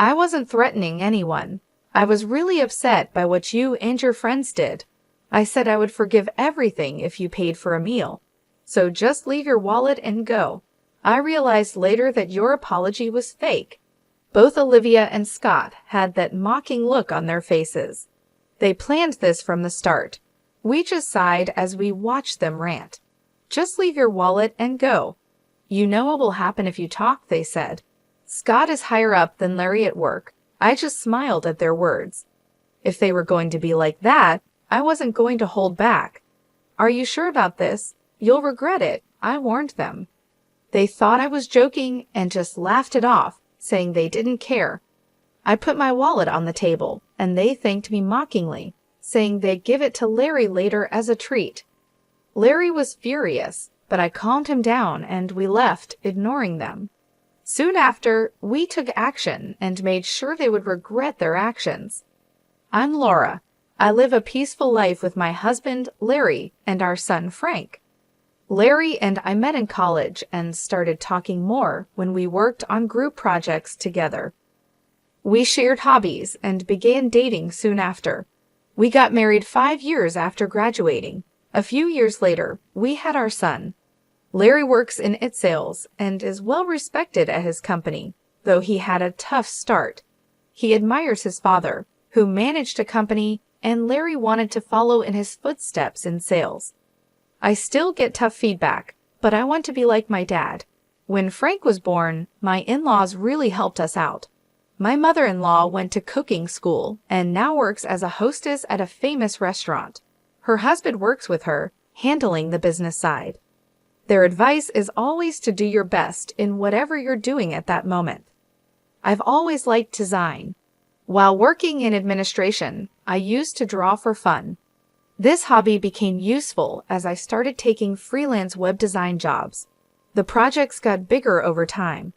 I wasn't threatening anyone. I was really upset by what you and your friends did. I said I would forgive everything if you paid for a meal. So just leave your wallet and go. I realized later that your apology was fake. Both Olivia and Scott had that mocking look on their faces. They planned this from the start. We just sighed as we watched them rant. Just leave your wallet and go. You know what will happen if you talk, they said. Scott is higher up than Larry at work. I just smiled at their words. If they were going to be like that, I wasn't going to hold back. Are you sure about this? You'll regret it, I warned them. They thought I was joking and just laughed it off, saying they didn't care. I put my wallet on the table, and they thanked me mockingly, saying they'd give it to Larry later as a treat. Larry was furious, but I calmed him down and we left, ignoring them. Soon after, we took action and made sure they would regret their actions. I'm Laura. I live a peaceful life with my husband, Larry, and our son, Frank. Larry and I met in college and started talking more when we worked on group projects together. We shared hobbies and began dating soon after. We got married 5 years after graduating. A few years later, we had our son. Larry works in sales and is well respected at his company, though he had a tough start. He admires his father, who managed a company, and Larry wanted to follow in his footsteps in sales. I still get tough feedback, but I want to be like my dad. When Frank was born, my in-laws really helped us out. My mother-in-law went to cooking school and now works as a hostess at a famous restaurant. Her husband works with her, handling the business side. Their advice is always to do your best in whatever you're doing at that moment. I've always liked design. While working in administration, I used to draw for fun. This hobby became useful as I started taking freelance web design jobs. The projects got bigger over time.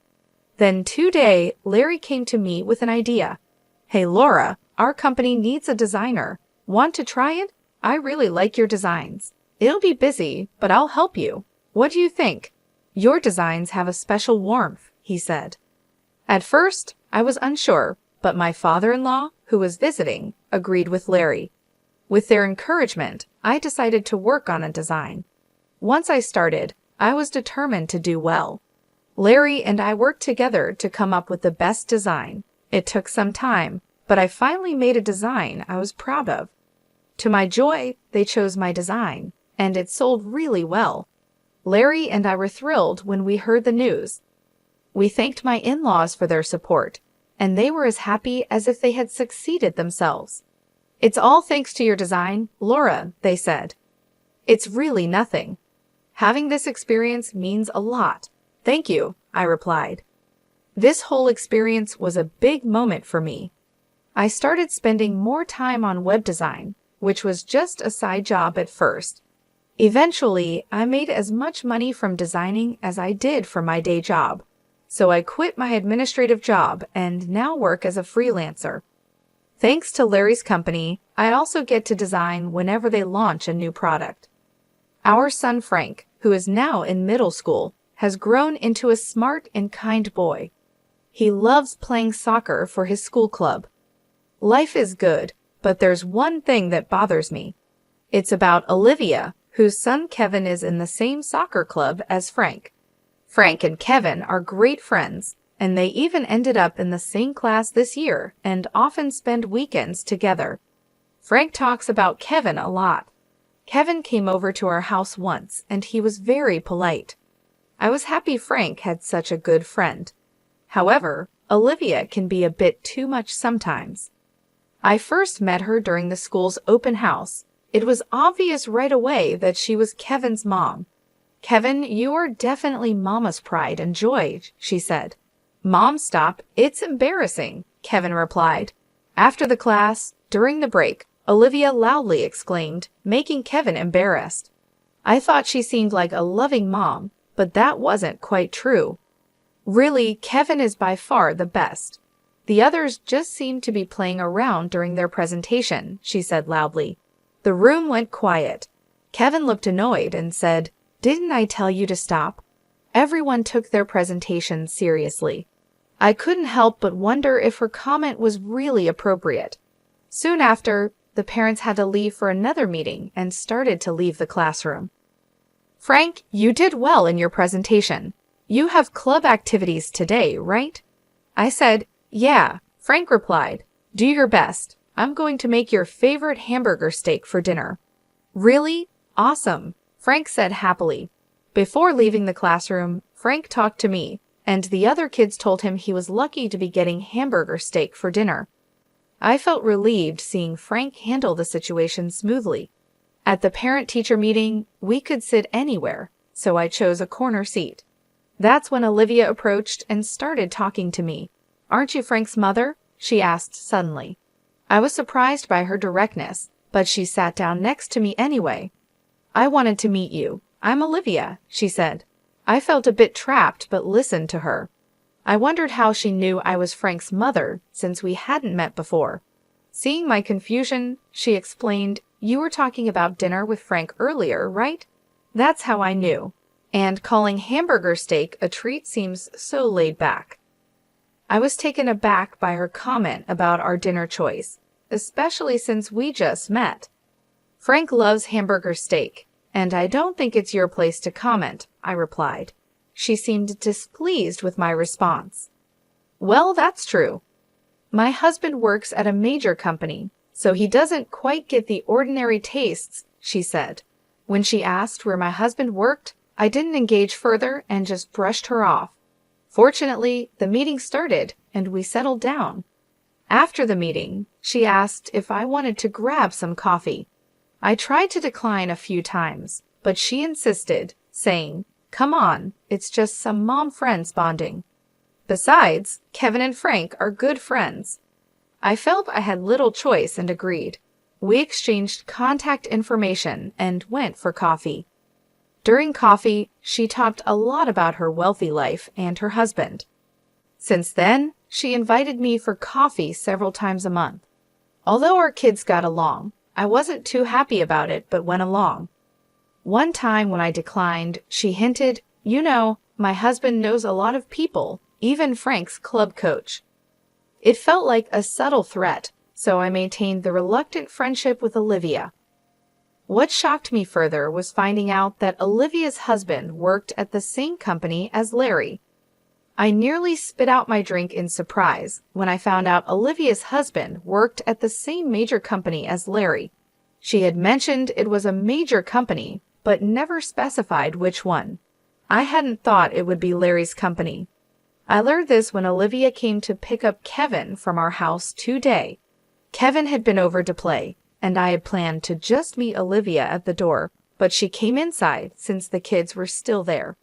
Then today, Larry came to me with an idea. Hey Laura, our company needs a designer. Want to try it? I really like your designs. It'll be busy, but I'll help you. What do you think? Your designs have a special warmth, he said. At first, I was unsure, but my father-in-law, who was visiting, agreed with Larry. With their encouragement, I decided to work on a design. Once I started, I was determined to do well. Larry and I worked together to come up with the best design. It took some time, but I finally made a design I was proud of. To my joy, they chose my design, and it sold really well. Larry and I were thrilled when we heard the news. We thanked my in-laws for their support, and they were as happy as if they had succeeded themselves. It's all thanks to your design, Laura, they said. It's really nothing. Having this experience means a lot. Thank you, I replied. This whole experience was a big moment for me. I started spending more time on web design, which was just a side job at first. Eventually, I made as much money from designing as I did for my day job. So I quit my administrative job and now work as a freelancer. Thanks to Larry's company, I also get to design whenever they launch a new product. Our son Frank, who is now in middle school, has grown into a smart and kind boy. He loves playing soccer for his school club. Life is good, but there's one thing that bothers me. It's about Olivia, whose son Kevin is in the same soccer club as Frank. Frank and Kevin are great friends, and they even ended up in the same class this year and often spend weekends together. Frank talks about Kevin a lot. Kevin came over to our house once, and he was very polite. I was happy Frank had such a good friend. However, Olivia can be a bit too much sometimes. I first met her during the school's open house. It was obvious right away that she was Kevin's mom. Kevin, you are definitely Mama's pride and joy, she said. Mom, stop, it's embarrassing, Kevin replied. After the class, during the break, Olivia loudly exclaimed, making Kevin embarrassed. I thought she seemed like a loving mom, but that wasn't quite true. Really, Kevin is by far the best. The others just seemed to be playing around during their presentation, she said loudly. The room went quiet. Kevin looked annoyed and said, "Didn't I tell you to stop?" Everyone took their presentation seriously. I couldn't help but wonder if her comment was really appropriate. Soon after, the parents had to leave for another meeting and started to leave the classroom. Frank, you did well in your presentation. You have club activities today, right? I said, yeah. Frank replied, do your best. I'm going to make your favorite hamburger steak for dinner. Really? Awesome, Frank said happily. Before leaving the classroom, Frank talked to me, and the other kids told him he was lucky to be getting hamburger steak for dinner. I felt relieved seeing Frank handle the situation smoothly. At the parent-teacher meeting, we could sit anywhere, so I chose a corner seat. That's when Olivia approached and started talking to me. Aren't you Frank's mother? She asked suddenly. I was surprised by her directness, but she sat down next to me anyway. I wanted to meet you. I'm Olivia, she said. I felt a bit trapped but listened to her. I wondered how she knew I was Frank's mother since we hadn't met before. Seeing my confusion, she explained, you were talking about dinner with Frank earlier, right? That's how I knew. And calling hamburger steak a treat seems so laid back. I was taken aback by her comment about our dinner choice, especially since we just met. Frank loves hamburger steak, and I don't think it's your place to comment, I replied. She seemed displeased with my response. Well, that's true. My husband works at a major company, so he doesn't quite get the ordinary tastes, she said. When she asked where my husband worked, I didn't engage further and just brushed her off. Fortunately, the meeting started and we settled down. After the meeting, she asked if I wanted to grab some coffee. I tried to decline a few times, but she insisted, saying, come on, it's just some mom friends bonding. Besides, Kevin and Frank are good friends. I felt I had little choice and agreed. We exchanged contact information and went for coffee. During coffee, she talked a lot about her wealthy life and her husband. Since then, she invited me for coffee several times a month. Although our kids got along, I wasn't too happy about it but went along. One time when I declined, she hinted, you know, my husband knows a lot of people, even Frank's club coach. It felt like a subtle threat, so I maintained the reluctant friendship with Olivia. What shocked me further was finding out that Olivia's husband worked at the same company as Larry. I nearly spit out my drink in surprise when I found out Olivia's husband worked at the same major company as Larry. She had mentioned it was a major company, but never specified which one. I hadn't thought it would be Larry's company. I learned this when Olivia came to pick up Kevin from our house today. Kevin had been over to play, and I had planned to just meet Olivia at the door, but she came inside since the kids were still there.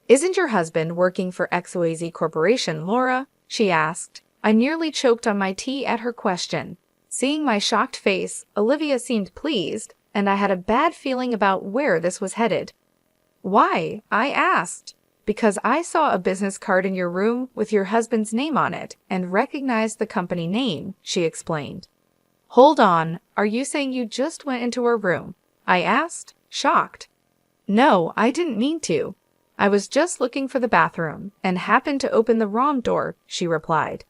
Isn't your husband working for XYZ Corporation, Laura? She asked. I nearly choked on my tea at her question. Seeing my shocked face, Olivia seemed pleased, and I had a bad feeling about where this was headed. Why? I asked. Because I saw a business card in your room with your husband's name on it and recognized the company name, she explained. Hold on, are you saying you just went into her room? I asked, shocked. No, I didn't mean to. I was just looking for the bathroom and happened to open the wrong door, she replied.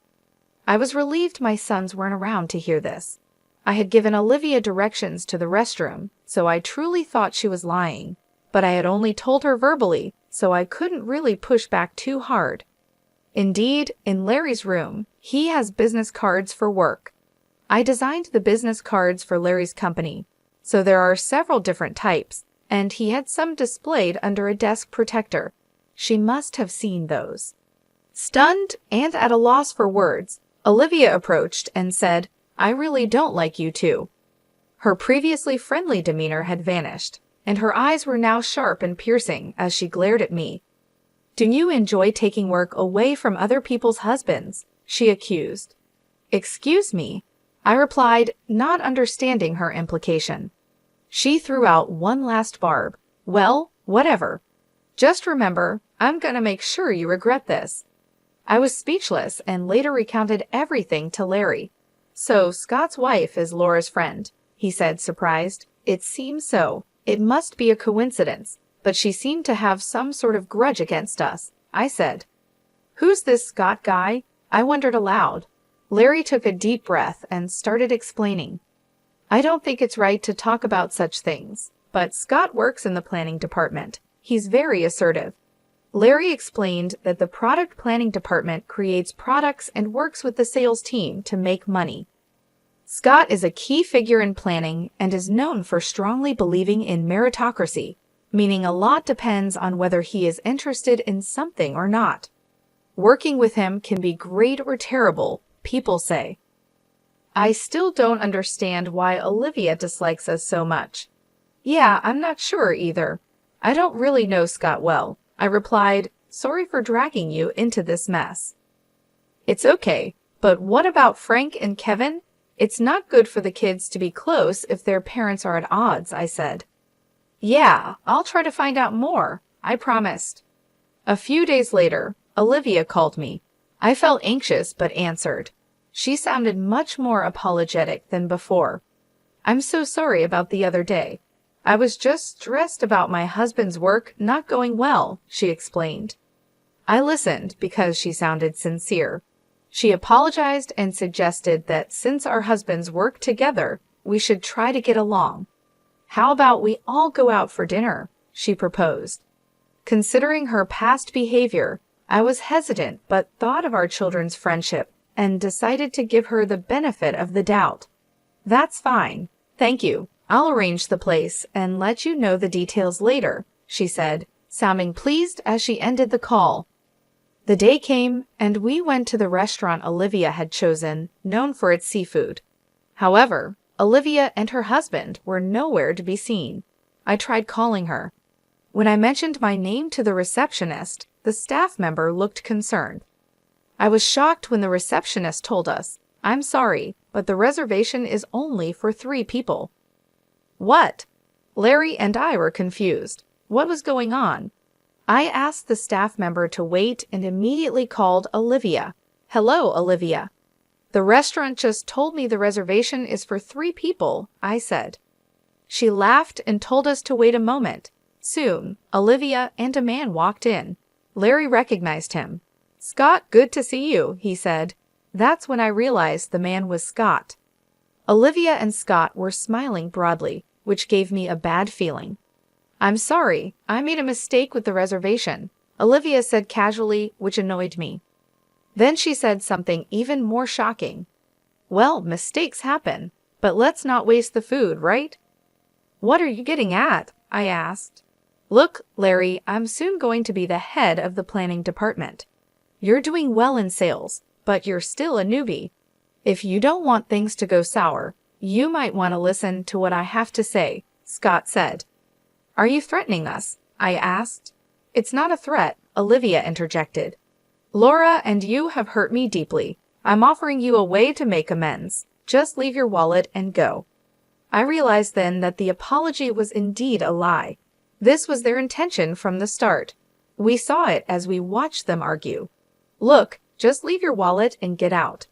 I was relieved my sons weren't around to hear this. I had given Olivia directions to the restroom, so I truly thought she was lying, but I had only told her verbally, so I couldn't really push back too hard. Indeed, in Larry's room, he has business cards for work. I designed the business cards for Larry's company, so there are several different types, and he had some displayed under a desk protector. She must have seen those. Stunned and at a loss for words, Olivia approached and said, I really don't like you two. Her previously friendly demeanor had vanished, and her eyes were now sharp and piercing as she glared at me. Do you enjoy taking work away from other people's husbands? She accused. Excuse me? I replied, not understanding her implication. She threw out one last barb. Well, whatever. Just remember, I'm gonna make sure you regret this. I was speechless and later recounted everything to Larry. So Scott's wife is Laura's friend, he said, surprised. It seems so. It must be a coincidence, but she seemed to have some sort of grudge against us, I said. Who's this Scott guy? I wondered aloud. Larry took a deep breath and started explaining. I don't think it's right to talk about such things, but Scott works in the planning department. He's very assertive. Larry explained that the product planning department creates products and works with the sales team to make money. Scott is a key figure in planning and is known for strongly believing in meritocracy, meaning a lot depends on whether he is interested in something or not. Working with him can be great or terrible, people say. I still don't understand why Olivia dislikes us so much. Yeah, I'm not sure either. I don't really know Scott well. I replied, sorry for dragging you into this mess. It's okay, but what about Frank and Kevin? It's not good for the kids to be close if their parents are at odds, I said. Yeah, I'll try to find out more, I promised. A few days later, Olivia called me. I felt anxious but answered. She sounded much more apologetic than before. I'm so sorry about the other day. I was just stressed about my husband's work not going well, she explained. I listened because she sounded sincere. She apologized and suggested that since our husbands work together, we should try to get along. How about we all go out for dinner? She proposed. Considering her past behavior, I was hesitant but thought of our children's friendship and decided to give her the benefit of the doubt. That's fine. Thank you. I'll arrange the place and let you know the details later, she said, sounding pleased as she ended the call. The day came, and we went to the restaurant Olivia had chosen, known for its seafood. However, Olivia and her husband were nowhere to be seen. I tried calling her. When I mentioned my name to the receptionist, the staff member looked concerned. I was shocked when the receptionist told us, I'm sorry, but the reservation is only for 3 people. What? Larry and I were confused. What was going on? I asked the staff member to wait and immediately called Olivia. Hello, Olivia. The restaurant just told me the reservation is for 3 people, I said. She laughed and told us to wait a moment. Soon, Olivia and a man walked in. Larry recognized him. Scott, good to see you, he said. That's when I realized the man was Scott. Olivia and Scott were smiling broadly, which gave me a bad feeling. I'm sorry, I made a mistake with the reservation, Olivia said casually, which annoyed me. Then she said something even more shocking. Well, mistakes happen, but let's not waste the food, right? What are you getting at? I asked. Look, Larry, I'm soon going to be the head of the planning department. You're doing well in sales, but you're still a newbie. If you don't want things to go sour, you might want to listen to what I have to say, Scott said. Are you threatening us? I asked. It's not a threat, Olivia interjected. Laura and you have hurt me deeply. I'm offering you a way to make amends. Just leave your wallet and go. I realized then that the apology was indeed a lie. This was their intention from the start. We saw it as we watched them argue. Look, just leave your wallet and get out.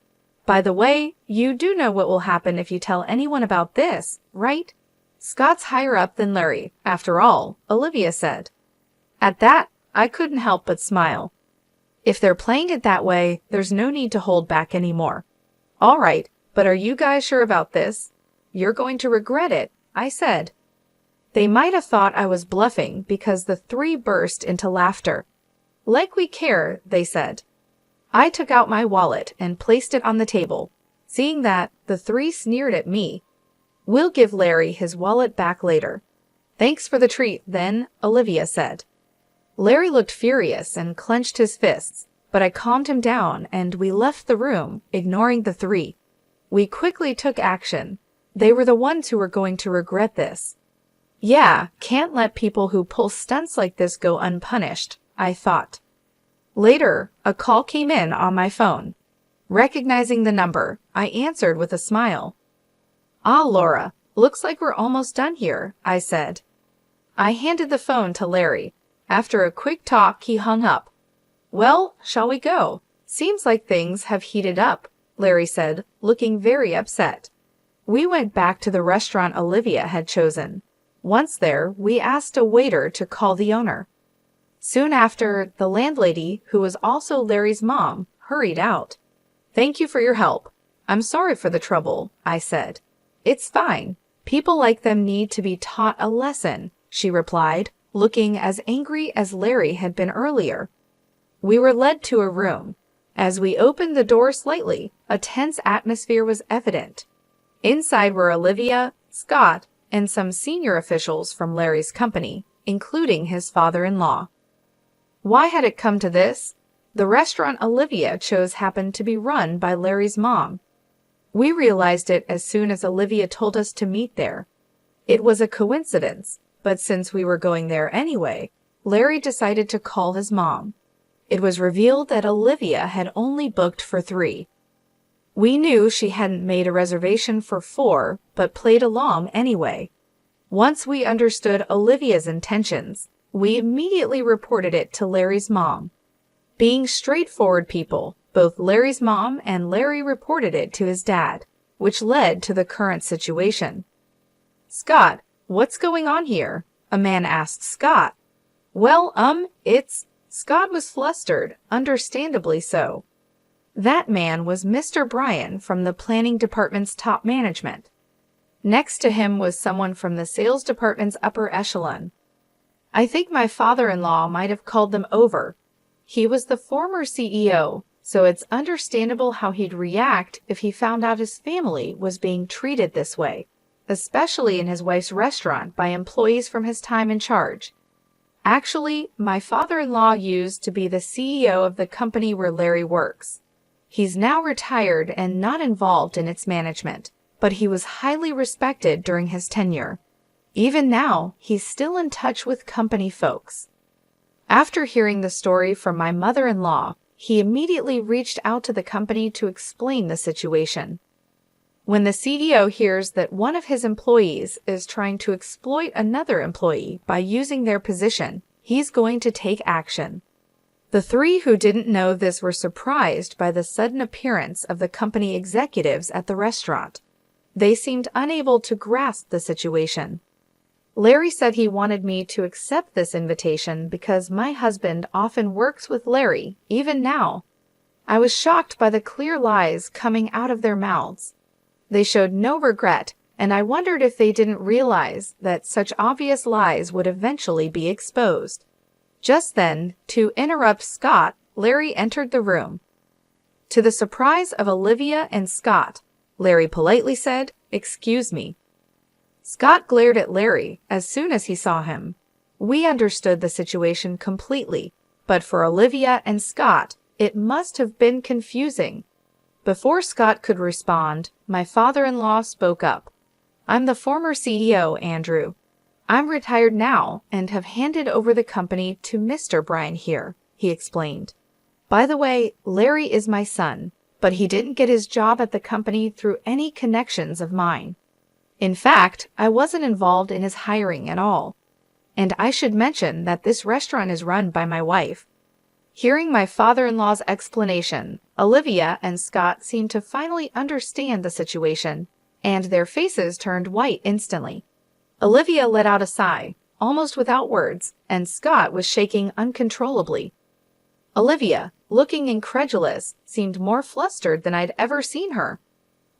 By the way, you do know what will happen if you tell anyone about this, right? Scott's higher up than Larry, after all, Olivia said. At that, I couldn't help but smile. If they're playing it that way, there's no need to hold back anymore. All right, but are you guys sure about this? You're going to regret it, I said. They might have thought I was bluffing because the 3 burst into laughter. Like we care, they said. I took out my wallet and placed it on the table. Seeing that, the 3 sneered at me. We'll give Larry his wallet back later. Thanks for the treat, then, Olivia said. Larry looked furious and clenched his fists, but I calmed him down and we left the room, ignoring the 3. We quickly took action. They were the ones who were going to regret this. Yeah, can't let people who pull stunts like this go unpunished, I thought. Later, a call came in on my phone. Recognizing the number, I answered with a smile. Ah, Laura, looks like we're almost done here, I said. I handed the phone to Larry. After a quick talk, he hung up. Well, shall we go? Seems like things have heated up, Larry said, looking very upset. We went back to the restaurant Olivia had chosen. Once there, we asked a waiter to call the owner. Soon after, the landlady, who was also Larry's mom, hurried out. "Thank you for your help. I'm sorry for the trouble," I said. "It's fine. People like them need to be taught a lesson," she replied, looking as angry as Larry had been earlier. We were led to a room. As we opened the door slightly, a tense atmosphere was evident. Inside were Olivia, Scott, and some senior officials from Larry's company, including his father-in-law. Why had it come to this? The restaurant Olivia chose happened to be run by Larry's mom. We realized it as soon as Olivia told us to meet there. It was a coincidence, but since we were going there anyway, Larry decided to call his mom. It was revealed that Olivia had only booked for 3. We knew she hadn't made a reservation for 4, but played along anyway. Once we understood Olivia's intentions, we immediately reported it to Larry's mom. Being straightforward people, both Larry's mom and Larry reported it to his dad, which led to the current situation. "Scott, what's going on here?" a man asked Scott. "Well, it's..." Scott was flustered, understandably so. That man was Mr. Bryan from the planning department's top management. Next to him was someone from the sales department's upper echelon. I think my father-in-law might have called them over. He was the former CEO, so it's understandable how he'd react if he found out his family was being treated this way, especially in his wife's restaurant by employees from his time in charge. Actually, my father-in-law used to be the CEO of the company where Larry works. He's now retired and not involved in its management, but he was highly respected during his tenure. Even now, he's still in touch with company folks. After hearing the story from my mother-in-law, he immediately reached out to the company to explain the situation. When the CEO hears that one of his employees is trying to exploit another employee by using their position, he's going to take action. The 3 who didn't know this were surprised by the sudden appearance of the company executives at the restaurant. They seemed unable to grasp the situation. Larry said he wanted me to accept this invitation because my husband often works with Larry, even now. I was shocked by the clear lies coming out of their mouths. They showed no regret, and I wondered if they didn't realize that such obvious lies would eventually be exposed. Just then, to interrupt Scott, Larry entered the room. To the surprise of Olivia and Scott, Larry politely said, "Excuse me." Scott glared at Larry as soon as he saw him. We understood the situation completely, but for Olivia and Scott, it must have been confusing. Before Scott could respond, my father-in-law spoke up. "I'm the former CEO, Andrew. I'm retired now and have handed over the company to Mr. Bryan here," he explained. "By the way, Larry is my son, but he didn't get his job at the company through any connections of mine. In fact, I wasn't involved in his hiring at all. And I should mention that this restaurant is run by my wife." Hearing my father-in-law's explanation, Olivia and Scott seemed to finally understand the situation, and their faces turned white instantly. Olivia let out a sigh, almost without words, and Scott was shaking uncontrollably. Olivia, looking incredulous, seemed more flustered than I'd ever seen her.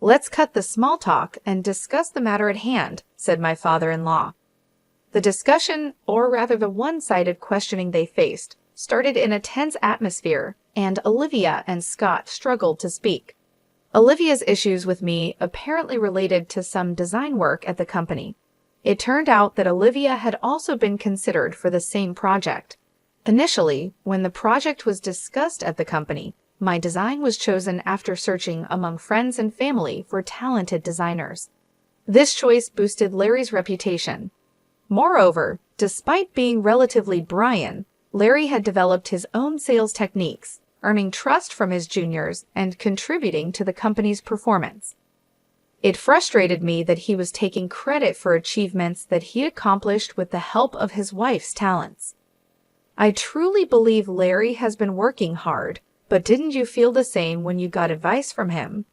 "Let's cut the small talk and discuss the matter at hand," said my father-in-law. The discussion, or rather the one-sided questioning they faced, started in a tense atmosphere, and Olivia and Scott struggled to speak. Olivia's issues with me apparently related to some design work at the company. It turned out that Olivia had also been considered for the same project. Initially, when the project was discussed at the company, my design was chosen after searching among friends and family for talented designers. This choice boosted Larry's reputation. Moreover, despite being relatively Bryan, Larry had developed his own sales techniques, earning trust from his juniors and contributing to the company's performance. It frustrated me that he was taking credit for achievements that he accomplished with the help of his wife's talents. I truly believe Larry has been working hard, but didn't you feel the same when you got advice from him?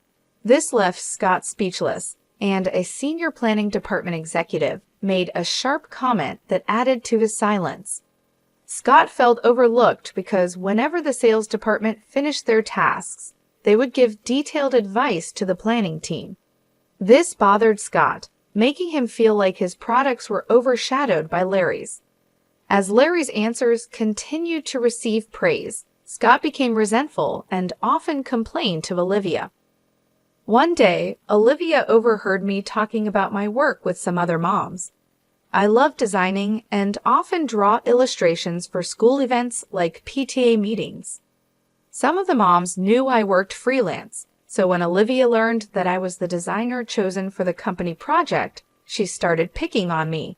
This left Scott speechless, and a senior planning department executive made a sharp comment that added to his silence. Scott felt overlooked because whenever the sales department finished their tasks, they would give detailed advice to the planning team. This bothered Scott, making him feel like his products were overshadowed by Larry's. As Larry's answers continued to receive praise, Scott became resentful and often complained to Olivia. One day, Olivia overheard me talking about my work with some other moms. I love designing and often draw illustrations for school events like PTA meetings. Some of the moms knew I worked freelance, so when Olivia learned that I was the designer chosen for the company project, she started picking on me.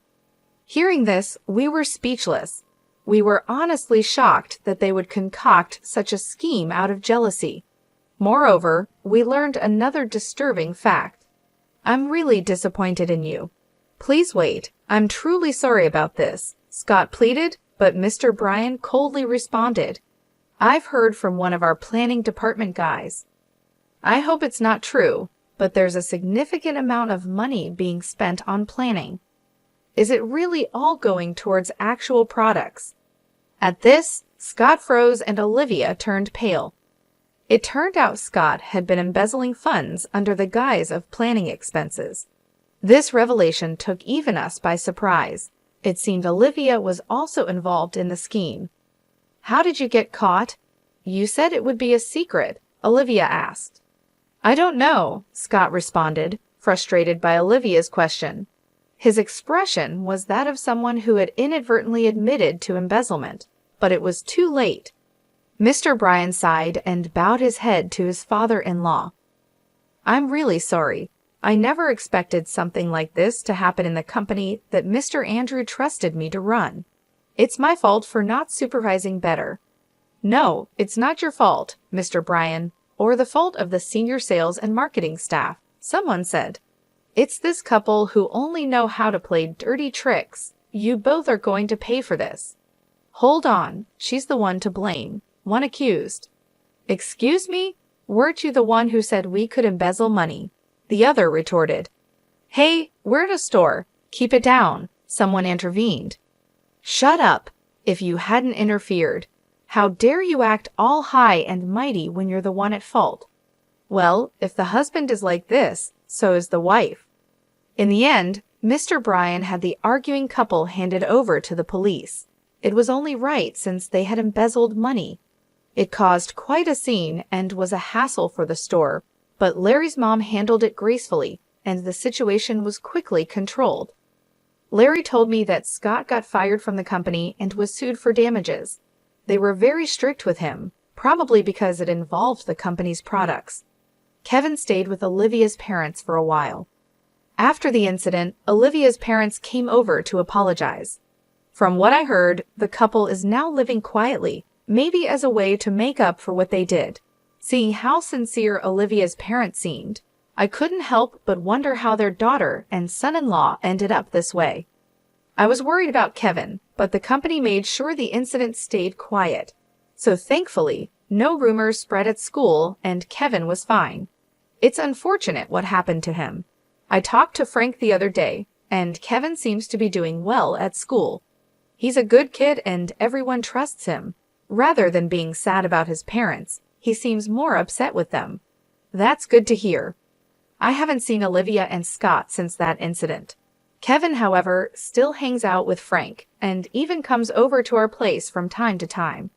Hearing this, we were speechless. We were honestly shocked that they would concoct such a scheme out of jealousy. Moreover, we learned another disturbing fact. I'm really disappointed in you. Please wait, I'm truly sorry about this, Scott pleaded, but Mr. Bryan coldly responded. I've heard from one of our planning department guys. I hope it's not true, but there's a significant amount of money being spent on planning. Is it really all going towards actual products? At this, Scott froze and Olivia turned pale. It turned out Scott had been embezzling funds under the guise of planning expenses. This revelation took even us by surprise. It seemed Olivia was also involved in the scheme. How did you get caught? You said it would be a secret, Olivia asked. I don't know, Scott responded, frustrated by Olivia's question. His expression was that of someone who had inadvertently admitted to embezzlement, but it was too late. Mr. Bryan sighed and bowed his head to his father-in-law. I'm really sorry. I never expected something like this to happen in the company that Mr. Andrew trusted me to run. It's my fault for not supervising better. No, it's not your fault, Mr. Bryan, or the fault of the senior sales and marketing staff, someone said. It's this couple who only know how to play dirty tricks. You both are going to pay for this. Hold on, she's the one to blame, one accused. Excuse me? Weren't you the one who said we could embezzle money? The other retorted. Hey, we're at a store. Keep it down, someone intervened. Shut up, if you hadn't interfered. How dare you act all high and mighty when you're the one at fault? Well, if the husband is like this, so is the wife. In the end, Mr. Bryan had the arguing couple handed over to the police. It was only right since they had embezzled money. It caused quite a scene and was a hassle for the store, but Larry's mom handled it gracefully, and the situation was quickly controlled. Larry told me that Scott got fired from the company and was sued for damages. They were very strict with him, probably because it involved the company's products. Kevin stayed with Olivia's parents for a while. After the incident, Olivia's parents came over to apologize. From what I heard, the couple is now living quietly, maybe as a way to make up for what they did. Seeing how sincere Olivia's parents seemed, I couldn't help but wonder how their daughter and son-in-law ended up this way. I was worried about Kevin, but the company made sure the incident stayed quiet. So thankfully, no rumors spread at school and Kevin was fine. It's unfortunate what happened to him. I talked to Frank the other day, and Kevin seems to be doing well at school. He's a good kid and everyone trusts him. Rather than being sad about his parents, he seems more upset with them. That's good to hear. I haven't seen Olivia and Scott since that incident. Kevin, however, still hangs out with Frank and even comes over to our place from time to time.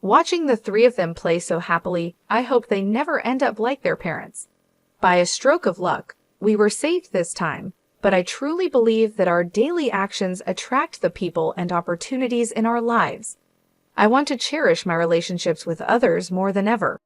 Watching the three of them play so happily, I hope they never end up like their parents. By a stroke of luck, we were safe this time, but I truly believe that our daily actions attract the people and opportunities in our lives. I want to cherish my relationships with others more than ever.